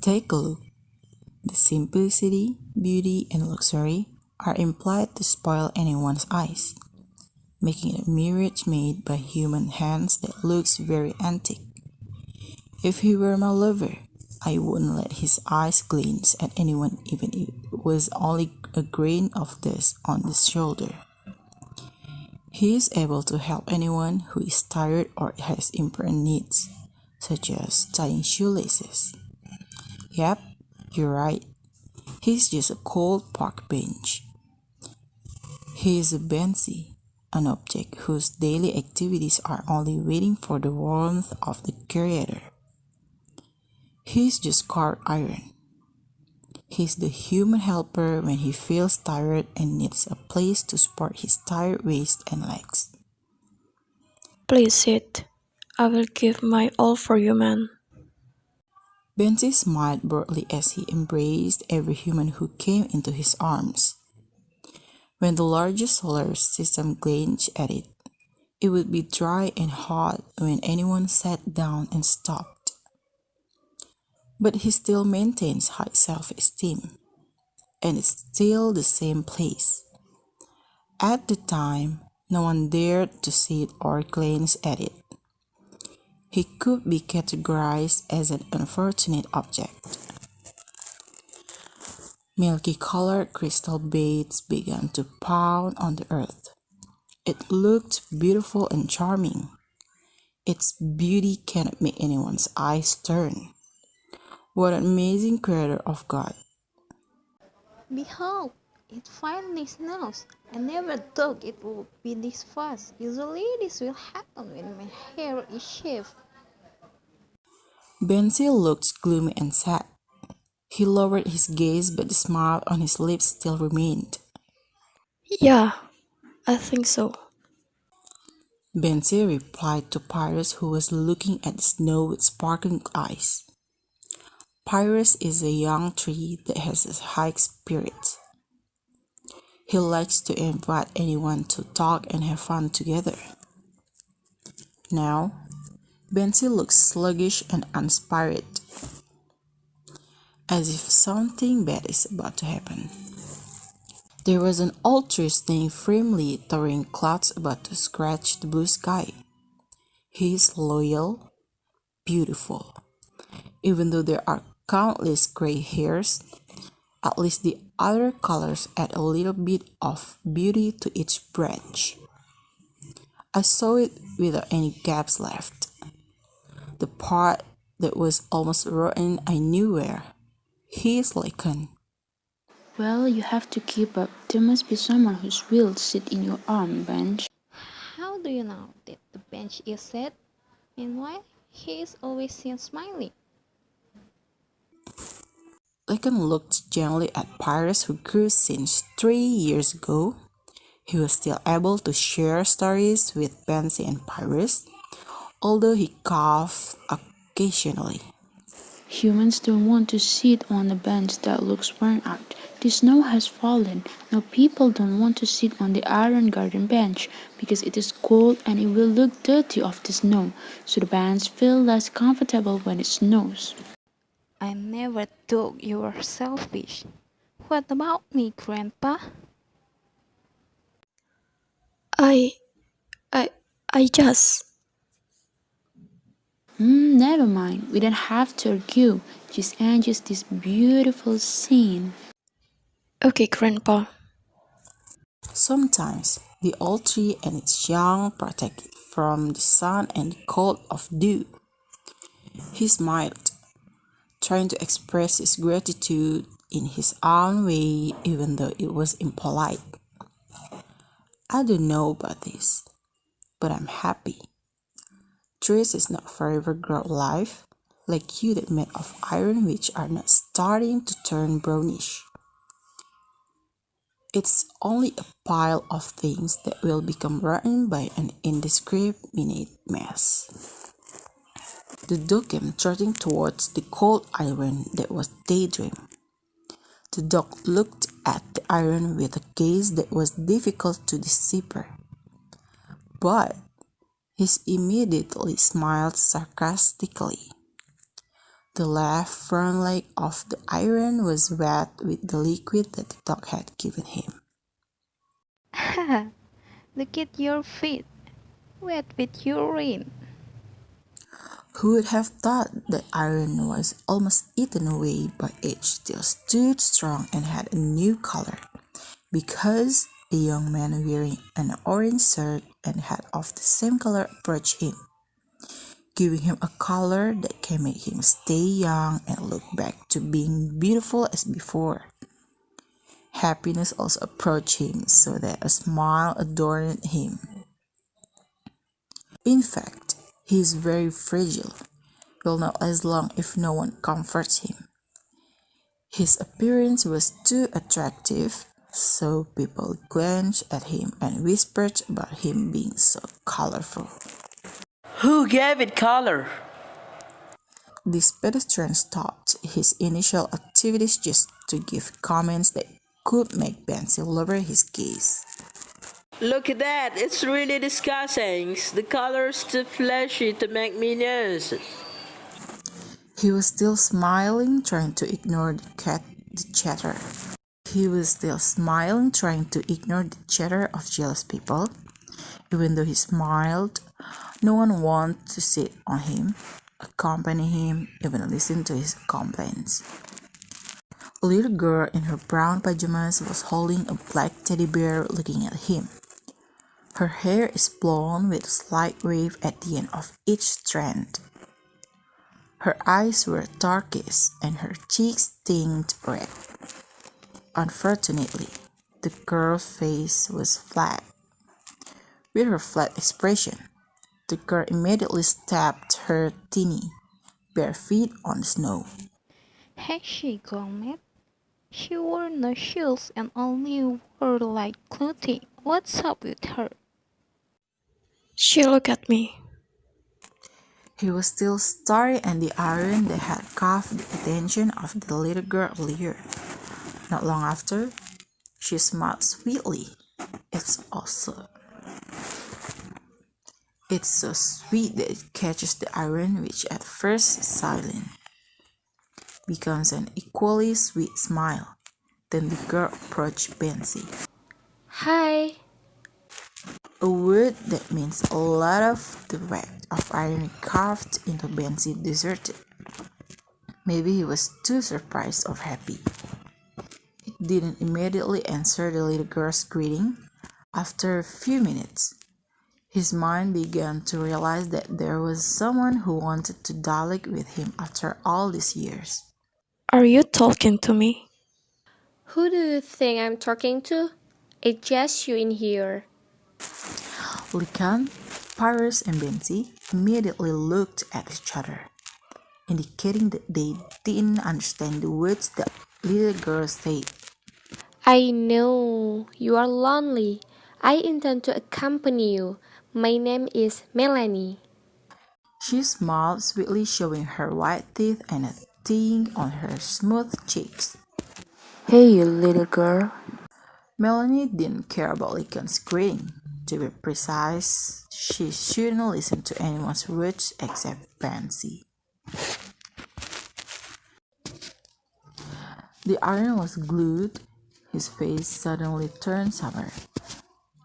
Take a look. The simplicity, beauty, and luxury are implied to spoil anyone's eyes, making it a mirage made by human hands that looks very antique. If he were my lover, I wouldn't let his eyes glance at anyone even if it was only a grain of dust on his shoulder. He is able to help anyone who is tired or has important needs, such as tying shoelaces. Yep, you're right. He's just a cold park bench. He is a Banshee, an object whose daily activities are only waiting for the warmth of the Creator. He's just carved iron. He's the human helper when he feels tired and needs a place to support his tired waist and legs. Please sit. I will give my all for you, man. Banshee smiled broadly as he embraced every human who came into his arms. When the largest solar system glanced at it, it would be dry and hot when anyone sat down and stopped. But he still maintains high self-esteem, and it's still the same place. At the time, no one dared to sit or glance at it. He could be categorized as an unfortunate object. Milky-colored crystal beads began to pound on the earth. It looked beautiful and charming. Its beauty cannot make anyone's eyes turn. What an amazing creator of God. Behold, it finally snows. I never thought it would be this fast. Usually this will happen when my hair is shaved. Benzie looked gloomy and sad. He lowered his gaze, but the smile on his lips still remained. Yeah, I think so. Benzie replied to Pyrrhus, who was looking at the snow with sparkling eyes. Pyrrhus is a young tree that has a high spirit. He likes to invite anyone to talk and have fun together. Now, Benzie looks sluggish and uninspired, as if something bad is about to happen. There was an old tree standing firmly towering clouds about to scratch the blue sky. He is loyal, beautiful. Even though there are countless gray hairs, at least the other colors add a little bit of beauty to each branch. I saw it without any gaps left. The part that was almost rotten I knew where. He is lichen. Well, you have to keep up. There must be someone whose will sit in your arm bench. How do you know that the bench is set? Meanwhile, he is always seen smiling. Lichen looked gently at Pyrrhus, who grew since 3 years ago. He was still able to share stories with Pansy and Pyrrhus, although he coughed occasionally. Humans don't want to sit on a bench that looks worn out. The snow has fallen. Now people don't want to sit on the iron garden bench because it is cold and it will look dirty off the snow, so the bench feel less comfortable when it snows. I never thought you were selfish. What about me, Grandpa? I, I, I just. Never mind. We don't have to argue. Just enjoy this beautiful scene. Okay, Grandpa. Sometimes the old tree and its young protect it from the sun and the cold of dew. He smiled, trying to express his gratitude in his own way, even though it was impolite. I don't know about this, but I'm happy. Trees is not forever grow alive, like you that made of iron which are not starting to turn brownish. It's only a pile of things that will become rotten by an indiscriminate mess. The dog came trotting towards the cold iron that was Daydream. The dog looked at the iron with a gaze that was difficult to decipher, but he immediately smiled sarcastically. The left front leg of the iron was wet with the liquid that the dog had given him. Look at your feet, wet with urine. Who would have thought that iron was almost eaten away by age still stood strong and had a new color? Because a young man wearing an orange shirt and hat of the same color approached him, giving him a color that can make him stay young and look back to being beautiful as before. Happiness also approached him so that a smile adorned him. In fact, he is very fragile, will not last long if no one comforts him. His appearance was too attractive, so people glanced at him and whispered about him being so colorful. Who gave it color? This pedestrian stopped his initial activities just to give comments that could make Bensi lower his gaze. Look at that, it's really disgusting. The color's too flashy to make me nervous. He was still smiling, trying to ignore the chatter. of jealous people. Even though he smiled, no one wanted to sit on him, accompany him, even listen to his complaints. A little girl in her brown pajamas was holding a black teddy bear looking at him. Her hair is blonde with a slight wave at the end of each strand. Her eyes were turquoise and her cheeks tinged red. Unfortunately, the girl's face was flat. With her flat expression, the girl immediately stepped her teeny, bare feet on the snow. Has she gone mad? She wore no shoes and only wore light clothing. What's up with her? She looked at me. He was still staring at the iron that had caught the attention of the little girl earlier. Not long after, she smiled sweetly. It's so sweet that it catches the iron, which at first is silent, becomes an equally sweet smile. Then the girl approached Bensi. Hi. A word that means a lot of the weight of iron carved into Bensi deserted. Maybe he was too surprised or happy. He didn't immediately answer the little girl's greeting. After a few minutes, his mind began to realize that there was someone who wanted to dialogue with him after all these years. Are you talking to me? Who do you think I'm talking to? It's just you in here. Likan, Paris, and Bensi immediately looked at each other, indicating that they didn't understand the words the little girl said. I know you are lonely. I intend to accompany you. My name is Melanie. She smiled sweetly, showing her white teeth and a ting on her smooth cheeks. Hey, you little girl. Melanie didn't care about Likan's greeting. To be precise, she shouldn't listen to anyone's words except Pansy. The iron was glued. His face suddenly turned sour.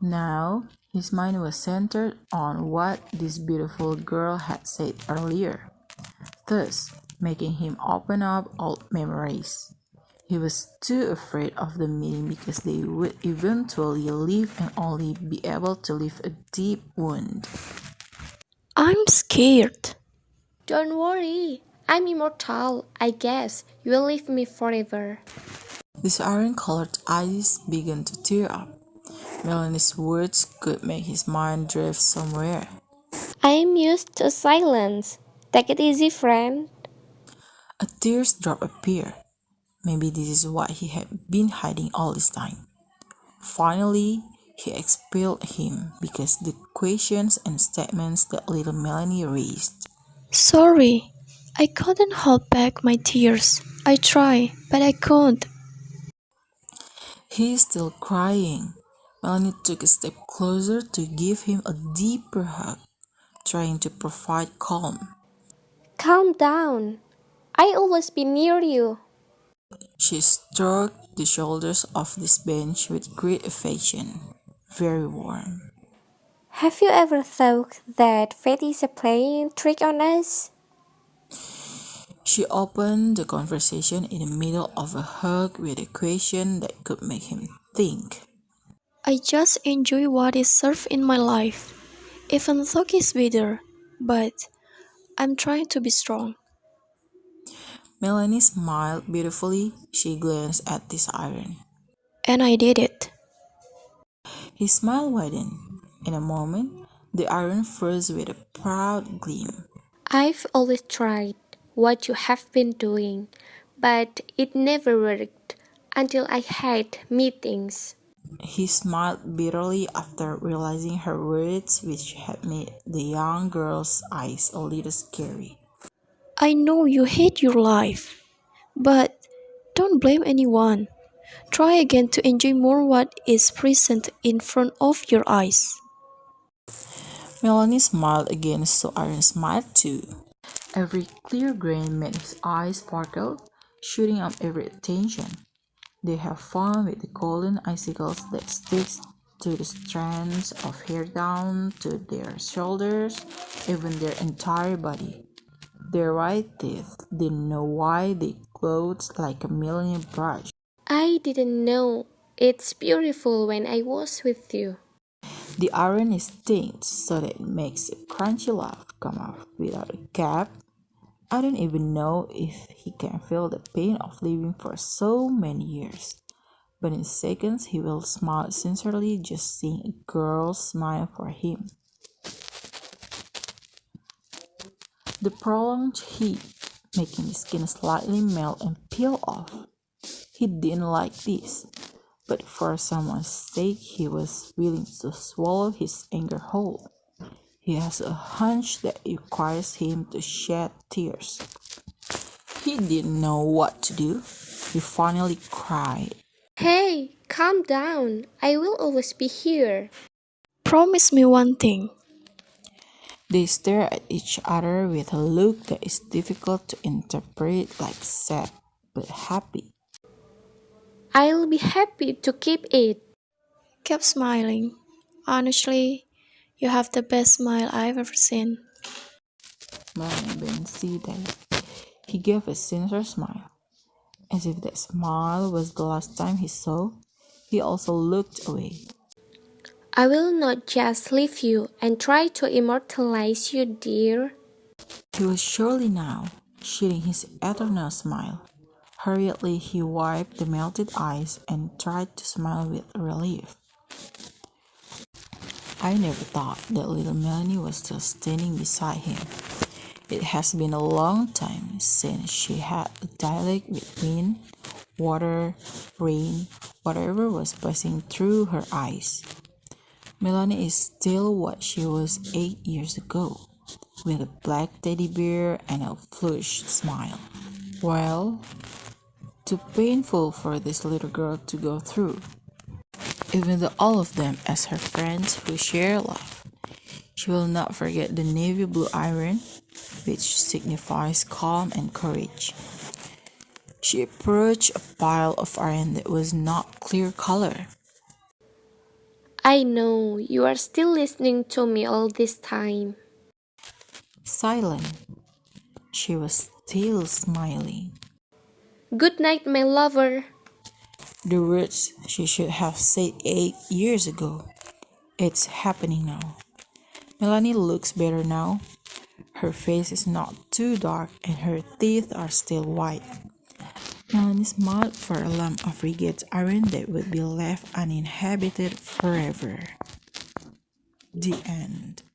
Now, his mind was centered on what this beautiful girl had said earlier, thus making him open up old memories. He was too afraid of the meeting because they would eventually leave and only be able to leave a deep wound. I'm scared. Don't worry. I'm immortal. I guess you'll leave me forever. His iron-colored eyes began to tear up. Melanie's words could make his mind drift somewhere. I'm used to silence. Take it easy, friend. A teardrop appeared. Maybe this is what he had been hiding all this time. Finally, he expelled him because the questions and statements that little Melanie raised. Sorry, I couldn't hold back my tears. I tried, but I couldn't. He is still crying. Melanie took a step closer to give him a deeper hug, trying to provide calm. Calm down. I always be near you. She stroked the shoulders of this bench with great affection. Very warm. Have you ever thought that fate is playing trick on us? She opened the conversation in the middle of a hug with a question that could make him think. I just enjoy what is served in my life, even though it's bitter, but I'm trying to be strong. Melanie smiled beautifully. She glanced at this iron. And I did it. His smile widened. In a moment, the iron froze with a proud gleam. I've always tried what you have been doing, but it never worked until I had meetings. He smiled bitterly after realizing her words, which had made the young girl's eyes a little scary. I know you hate your life, but don't blame anyone. Try again to enjoy more what is present in front of your eyes. Melanie smiled again, so Iron smiled too. Every clear grain made his eyes sparkle, shooting up every attention. They have fun with the golden icicles that sticks to the strands of hair down to their shoulders, even their entire body. Their white teeth didn't know why they glowed like a million brushes. I didn't know it's beautiful when I was with you. The iron is thin so that it makes a crunchy laugh come out without a gap. I don't even know if he can feel the pain of living for so many years. But in seconds he will smile sincerely just seeing a girl smile for him. The prolonged heat making his skin slightly melt and peel off. He didn't like this, but for someone's sake he was willing to swallow his anger whole. He has a hunch that it requires him to shed tears. He didn't know what to do. He finally cried. Hey, calm down. I will always be here. Promise me one thing. They stare at each other with a look that is difficult to interpret, like sad but happy. I'll be happy to keep it. Keep smiling. Honestly, you have the best smile I've ever seen. Melanie didn't see that. He gave a sincere smile. As if that smile was the last time he saw, he also looked away. I will not just leave you and try to immortalize you, dear. He was surely now shedding his eternal smile. Hurriedly, he wiped the melted eyes and tried to smile with relief. I never thought that little Melanie was still standing beside him. It has been a long time since she had a dialogue with wind, water, rain, whatever was passing through her eyes. Melanie is still what she was 8 years ago, with a black teddy bear and a flushed smile. Well, too painful for this little girl to go through. Even though all of them as her friends who share love, she will not forget the navy blue iron, which signifies calm and courage. She approached a pile of iron that was not clear color. I know you are still listening to me all this time. Silent, she was still smiling. Good night, my lover. The words she should have said 8 years ago. It's happening now. Melanie looks better now. Her face is not too dark and her teeth are still white. Melanie smiled for a lump of rigid iron that would be left uninhabited forever. The end.